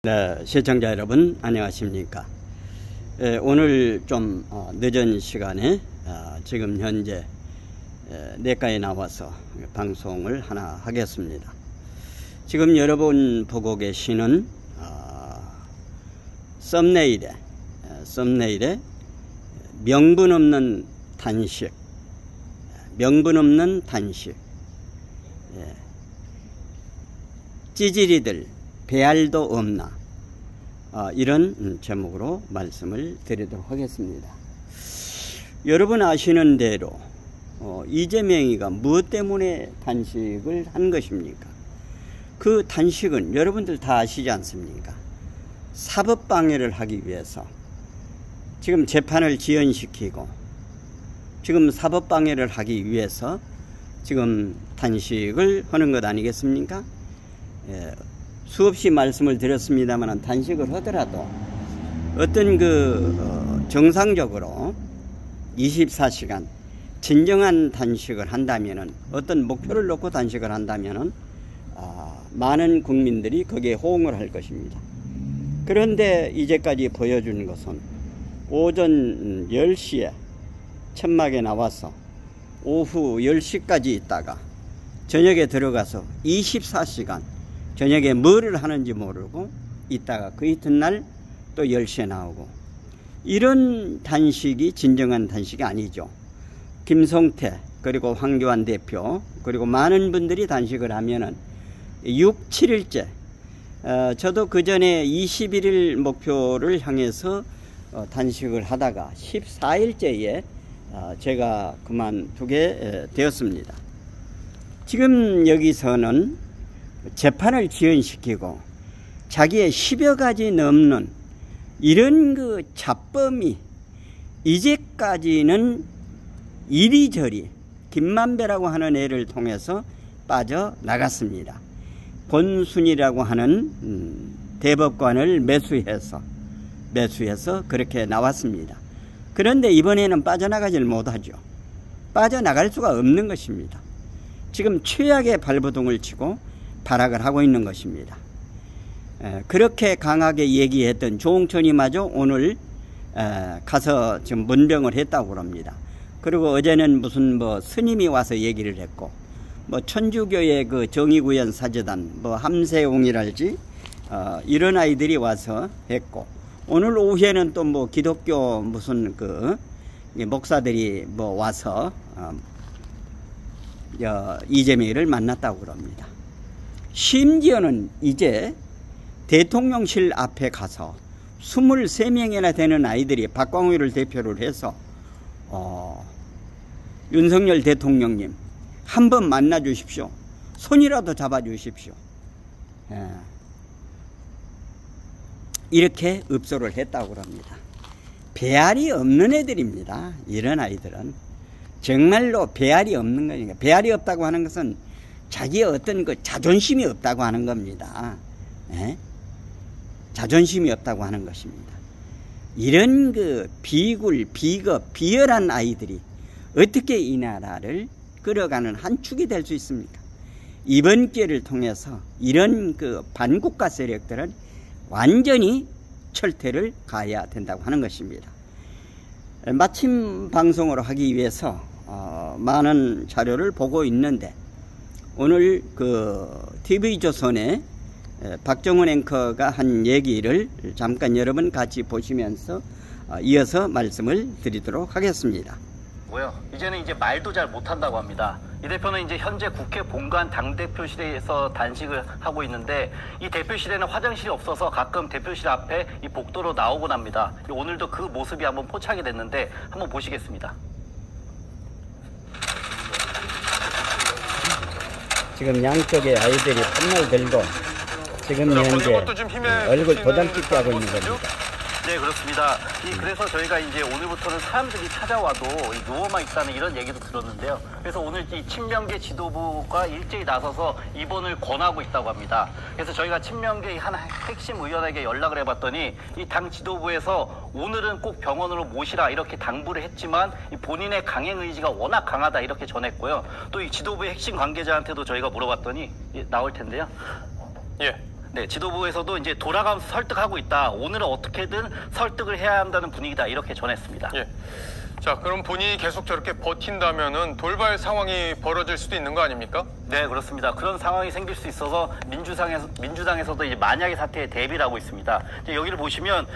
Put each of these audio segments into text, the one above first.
네, 시청자 여러분 안녕하십니까. 오늘 좀 늦은 시간에 지금 현재 내과에 나와서 방송을 하나 하겠습니다. 지금 여러분 보고 계시는 썸네일에 명분 없는 단식, 찌질이들 배알도 없나, 이런 제목으로 말씀을 드리도록 하겠습니다. 여러분 아시는 대로 이재명이가 무엇 때문에 단식을 한 것입니까? 그 단식은 여러분들 다 아시지 않습니까? 사법방해를 하기 위해서 지금 재판을 지연시키고 지금 사법방해를 하기 위해서 지금 단식을 하는 것 아니겠습니까? 수없이 말씀을 드렸습니다만 단식을 하더라도 어떤 정상적으로 24시간 진정한 단식을 한다면은, 어떤 목표를 놓고 단식을 한다면은 많은 국민들이 거기에 호응을 할 것입니다. 그런데 이제까지 보여준 것은 오전 10시에 천막에 나와서 오후 10시까지 있다가 저녁에 들어가서 24시간 저녁에 뭐를 하는지 모르고 있다가 그 이튿날 또 10시에 나오고, 이런 단식이 진정한 단식이 아니죠. 김성태 그리고 황교안 대표 그리고 많은 분들이 단식을 하면은 6, 7일째, 저도 그 전에 21일 목표를 향해서 단식을 하다가 14일째에 제가 그만두게 되었습니다. 지금 여기서는 재판을 지연시키고 자기의 10여 가지 넘는 이런 잡범이 이제까지는 이리저리 김만배라고 하는 애를 통해서 빠져나갔습니다. 권순이라고 하는 대법관을 매수해서 그렇게 나왔습니다. 그런데 이번에는 빠져나가질 못하죠. 빠져나갈 수가 없는 것입니다. 지금 최악의 발버둥을 치고 발악을 하고 있는 것입니다. 그렇게 강하게 얘기했던 조홍천이마저 오늘 가서 지금 문병을 했다고 합니다. 그리고 어제는 무슨 스님이 와서 얘기를 했고, 천주교의 정의구현 사제단 함세웅이랄지 이런 아이들이 와서 했고, 오늘 오후에는 또 기독교 무슨 목사들이 와서 이재명을 만났다고 합니다. 심지어는 이제 대통령실 앞에 가서 23명이나 되는 아이들이 박광일을 대표를 해서 윤석열 대통령님 한번 만나 주십시오, 손이라도 잡아 주십시오, 이렇게 읍소를 했다고 합니다. 배알이 없는 애들입니다. 이런 아이들은 정말로 배알이 없는 거니까. 배알이 없다고 하는 것은 자기의 어떤 자존심이 없다고 하는 겁니다. 자존심이 없다고 하는 것입니다. 이런 비굴, 비겁, 비열한 아이들이 어떻게 이 나라를 끌어가는 한 축이 될 수 있습니까? 이번 기회를 통해서 이런 반국가 세력들은 완전히 철퇴를 가해야 된다고 하는 것입니다. 마침 방송으로 하기 위해서 많은 자료를 보고 있는데, 오늘 TV조선에 박정훈 앵커가 한 얘기를 잠깐 여러분 같이 보시면서 이어서 말씀을 드리도록 하겠습니다. 이제는 말도 잘 못한다고 합니다. 이 대표는 이제 현재 국회 본관 당대표실에서 단식을 하고 있는데, 이 대표실에는 화장실이 없어서 가끔 대표실 앞에 이 복도로 나오곤 합니다. 오늘도 그 모습이 한번 포착이 됐는데 한번 보시겠습니다. 지금 양쪽에 아이들이 판을 들고 지금 현재 얼굴 도장 찍게 하고 있는 겁니다. 네, 그렇습니다. 그래서 저희가 이제 오늘부터는 사람들이 찾아와도 누워만 있다는 이런 얘기도 들었는데요. 그래서 오늘 이 친명계 지도부가 일제히 나서서 입원을 권하고 있다고 합니다. 그래서 저희가 친명계 한 핵심 의원에게 연락을 해봤더니 이 당 지도부에서 오늘은 꼭 병원으로 모시라 이렇게 당부를 했지만 본인의 강행 의지가 워낙 강하다 이렇게 전했고요. 또 이 지도부의 핵심 관계자한테도 저희가 물어봤더니 나올 텐데요. 예. 네, 지도부에서도 이제 돌아가면서 설득하고 있다. 오늘은 어떻게든 설득을 해야 한다는 분위기다. 이렇게 전했습니다. 예. 자, 그럼 본인이 계속 저렇게 버틴다면은 돌발 상황이 벌어질 수도 있는 거 아닙니까? 네, 그렇습니다. 그런 상황이 생길 수 있어서 민주당에서도 이제 만약의 사태에 대비를 하고 있습니다. 이제 여기를 보시면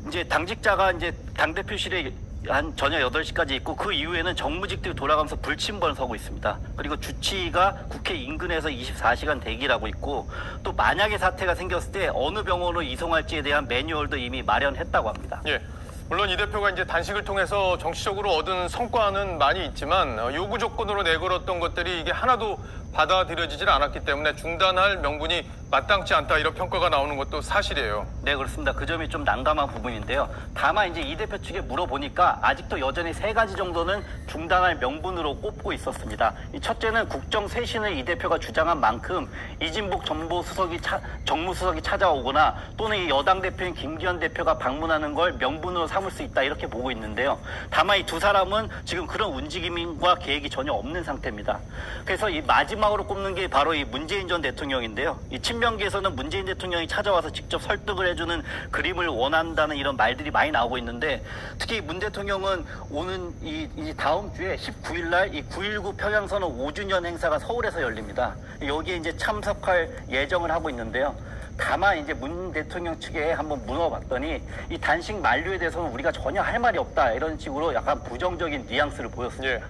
이제 당직자가 이제 당대표실에 한 저녁 8시까지 있고 그 이후에는 정무직들이 돌아가면서 불침번을 서고 있습니다. 그리고 주치의가 국회 인근에서 24시간 대기를 하고 있고 또 만약에 사태가 생겼을 때 어느 병원으로 이송할지에 대한 매뉴얼도 이미 마련했다고 합니다. 예. 물론 이 대표가 이제 단식을 통해서 정치적으로 얻은 성과는 많이 있지만 요구 조건으로 내걸었던 것들이 이게 하나도 받아들여지질 않았기 때문에 중단할 명분이 마땅치 않다 이런 평가가 나오는 것도 사실이에요. 네, 그렇습니다. 그 점이 좀 난감한 부분인데요. 다만 이제 이 대표 측에 물어보니까 아직도 여전히 3가지 정도는 중단할 명분으로 꼽고 있었습니다. 첫째는 국정 쇄신을 이 대표가 주장한 만큼 이진복 정무수석이 찾아오거나 또는 이 여당 대표인 김기현 대표가 방문하는 걸 명분으로 삼을 수 있다 이렇게 보고 있는데요. 다만 이 두 사람은 지금 그런 움직임과 계획이 전혀 없는 상태입니다. 그래서 이 마지막으로 꼽는 게 바로 이 문재인 전 대통령인데요. 이 친명계에서는 문재인 대통령이 찾아와서 직접 설득을 해주는 그림을 원한다는 이런 말들이 많이 나오고 있는데 특히 문 대통령은 오는 이 다음 주에 19일 날 이 9.19 평양선언 5주년 행사가 서울에서 열립니다. 여기에 이제 참석할 예정을 하고 있는데요. 다만 이제 문 대통령 측에 한번 물어봤더니 이 단식 만료에 대해서는 우리가 전혀 할 말이 없다 이런 식으로 약간 부정적인 뉘앙스를 보였습니다.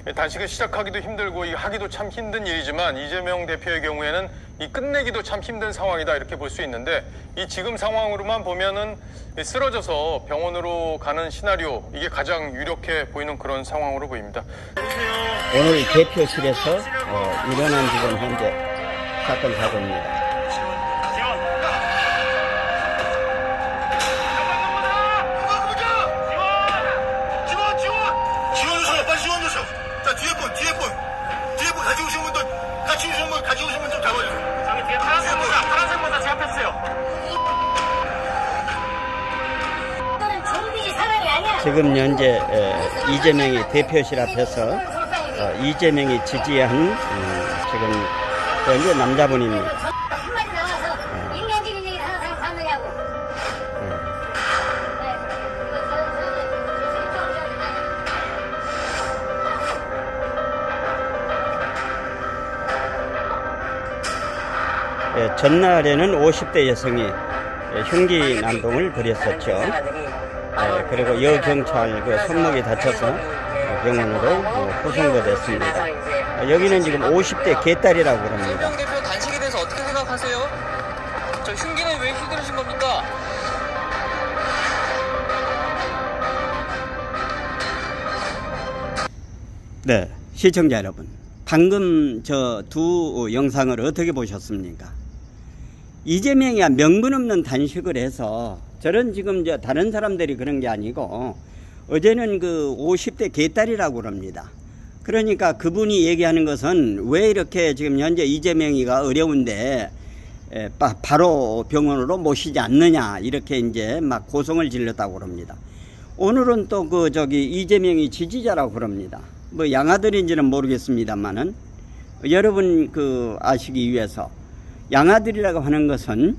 예. 단식을 시작하기도 힘들고 하기도 참 힘든 일이지만 이재명 대표의 경우에는 이 끝내기도 참 힘든 상황이다 이렇게 볼 수 있는데 이 지금 상황으로만 보면은 쓰러져서 병원으로 가는 시나리오 이게 가장 유력해 보이는 그런 상황으로 보입니다. 오늘 대표실에서 일어난 지금 현재 사건 사고입니다. 지금 현재 이재명이 대표실 앞에서 이재명이 지지한 지금 현재 남자분입니다. 한마디 나와서 인간적인 얘기 하나 하느냐고. 전날에는 50대 여성이 흉기 난동을 벌였었죠. 그리고 여경찰 손목이 다쳐서 병원으로 후송도 됐습니다. 여기는 지금 50대 개딸이라고 합니다. 이재명 대표 단식에 대해서 어떻게 생각하세요? 저 흉기는 왜 휘두르신 겁니까? 네, 시청자 여러분, 방금 저 두 영상을 어떻게 보셨습니까? 이재명이 명분 없는 단식을 해서 저런 지금 다른 사람들이 그런 게 아니고 어제는 그 50대 개딸이라고 합니다. 그러니까 그분이 얘기하는 것은 왜 이렇게 지금 현재 이재명이가 어려운데 바로 병원으로 모시지 않느냐 이렇게 이제 막 고성을 질렀다고 합니다. 오늘은 또 이재명이 지지자라고 그럽니다. 뭐 양아들인지는 모르겠습니다만은 여러분 아시기 위해서 양아들이라고 하는 것은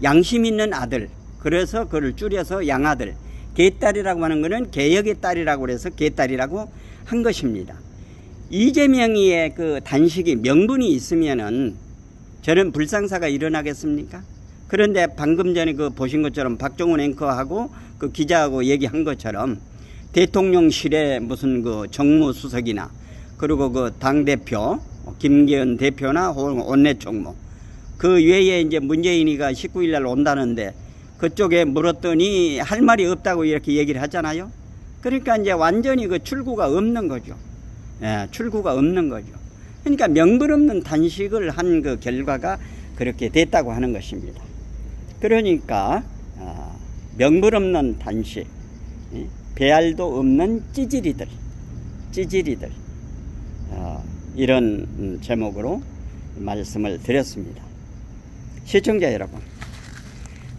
양심 있는 아들, 그래서 그를 줄여서 양아들, 개딸이라고 하는 것은 개혁의 딸이라고 해서 개딸이라고 한 것입니다. 이재명이의 단식이 명분이 있으면은 저런 불상사가 일어나겠습니까? 그런데 방금 전에 보신 것처럼 박종훈 앵커하고 기자하고 얘기한 것처럼 대통령실에 무슨 정무수석이나 그리고 당대표 김기현 대표나 원내총무 그 외에 이제 문재인이가 19일 날 온다는데 그쪽에 물었더니 할 말이 없다고 이렇게 얘기를 하잖아요. 그러니까 이제 완전히 출구가 없는 거죠. 예, 출구가 없는 거죠. 그러니까 명분 없는 단식을 한 결과가 그렇게 됐다고 하는 것입니다. 그러니까 명분 없는 단식, 배알도 없는 찌질이들 이런 제목으로 말씀을 드렸습니다. 시청자 여러분,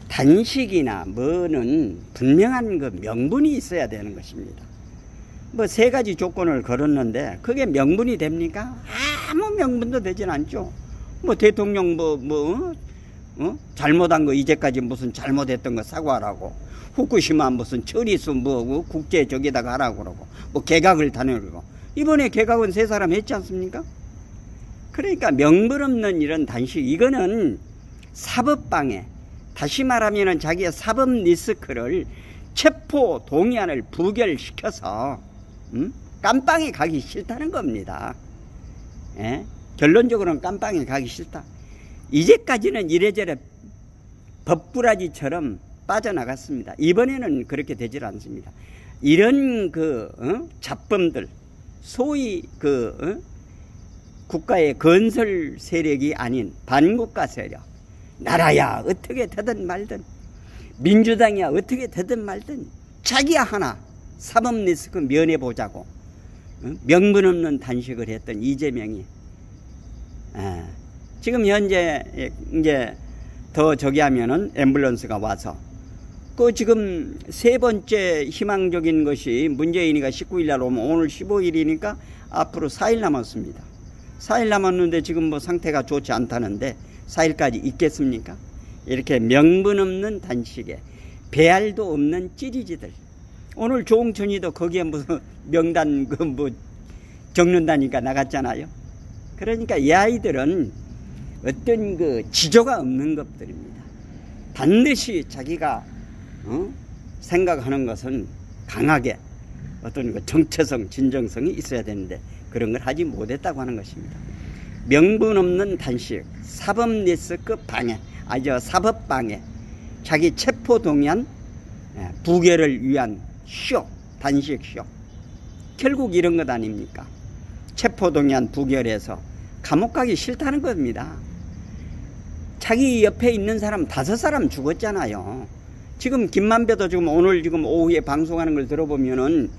단식이나 뭐는 분명한 명분이 있어야 되는 것입니다. 뭐 3가지 조건을 걸었는데 그게 명분이 됩니까? 아무 명분도 되진 않죠. 뭐 대통령 잘못한 거 이제까지 무슨 잘못했던 거 사과하라고, 후쿠시마 무슨 처리수 뭐 국제 저기다가 하라고 그러고, 뭐 개각을 다녀오고, 이번에 개각은 세 사람 했지 않습니까? 그러니까 명분 없는 이런 단식, 이거는 사법방해, 다시 말하면은 자기의 사법 리스크를 체포 동의안을 부결시켜서 깜빵에 가기 싫다는 겁니다. 예? 결론적으로는 깜빵에 가기 싫다. 이제까지는 이래저래 법꾸라지처럼 빠져나갔습니다. 이번에는 그렇게 되질 않습니다. 이런 잡범들, 소위 국가의 건설 세력이 아닌 반국가 세력, 나라야 어떻게 되든 말든, 민주당이야 어떻게 되든 말든 자기야 하나 사법 리스크 면해보자고 명분 없는 단식을 했던 이재명이 지금 현재 이제 더 저기 하면은 앰뷸런스가 와서 지금 세 번째 희망적인 것이 문재인이가 19일 날 오면 오늘 15일이니까 앞으로 4일 남았습니다. 4일 남았는데 지금 뭐 상태가 좋지 않다는데 4일까지 있겠습니까? 이렇게 명분 없는 단식에 배알도 없는 찌리지들. 오늘 조홍천이도 거기에 무슨 명단 적는다니까 나갔잖아요. 그러니까 이 아이들은 어떤 지조가 없는 것들입니다. 반드시 자기가 생각하는 것은 강하게 어떤 정체성, 진정성이 있어야 되는데 그런 걸 하지 못했다고 하는 것입니다. 명분 없는 단식, 사법 리스크 방해, 사법 방해, 자기 체포 동의안 부결을 위한 쇼, 단식 쇼. 결국 이런 것 아닙니까? 체포 동의안 부결해서 감옥 가기 싫다는 겁니다. 자기 옆에 있는 사람 5사람 죽었잖아요. 지금 김만배도 지금 오늘 오후에 방송하는 걸 들어보면은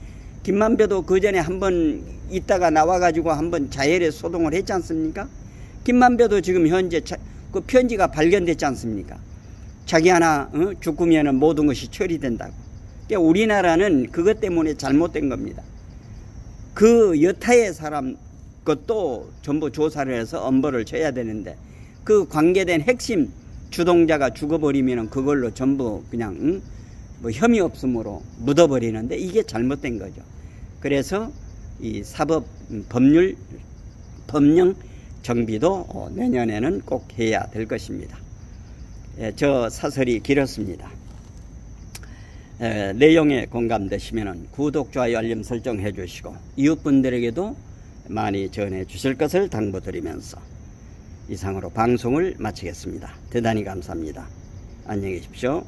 김만배도 그 전에 한번 있다가 나와가지고 한번 자혈에 소동을 했지 않습니까? 김만배도 지금 현재 그 편지가 발견됐지 않습니까? 자기 하나 죽으면은 모든 것이 처리된다고. 그러니까 우리나라는 그것 때문에 잘못된 겁니다. 그 여타의 사람 것도 전부 조사를 해서 엄벌을 쳐야 되는데 그 관계된 핵심 주동자가 죽어버리면 그걸로 전부 그냥 뭐 혐의 없음으로 묻어버리는데 이게 잘못된 거죠. 그래서 이 사법 법령 정비도 내년에는 꼭 해야 될 것입니다. 저 사설이 길었습니다. 내용에 공감되시면 구독, 좋아요, 알림 설정해 주시고 이웃분들에게도 많이 전해 주실 것을 당부드리면서 이상으로 방송을 마치겠습니다. 대단히 감사합니다. 안녕히 계십시오.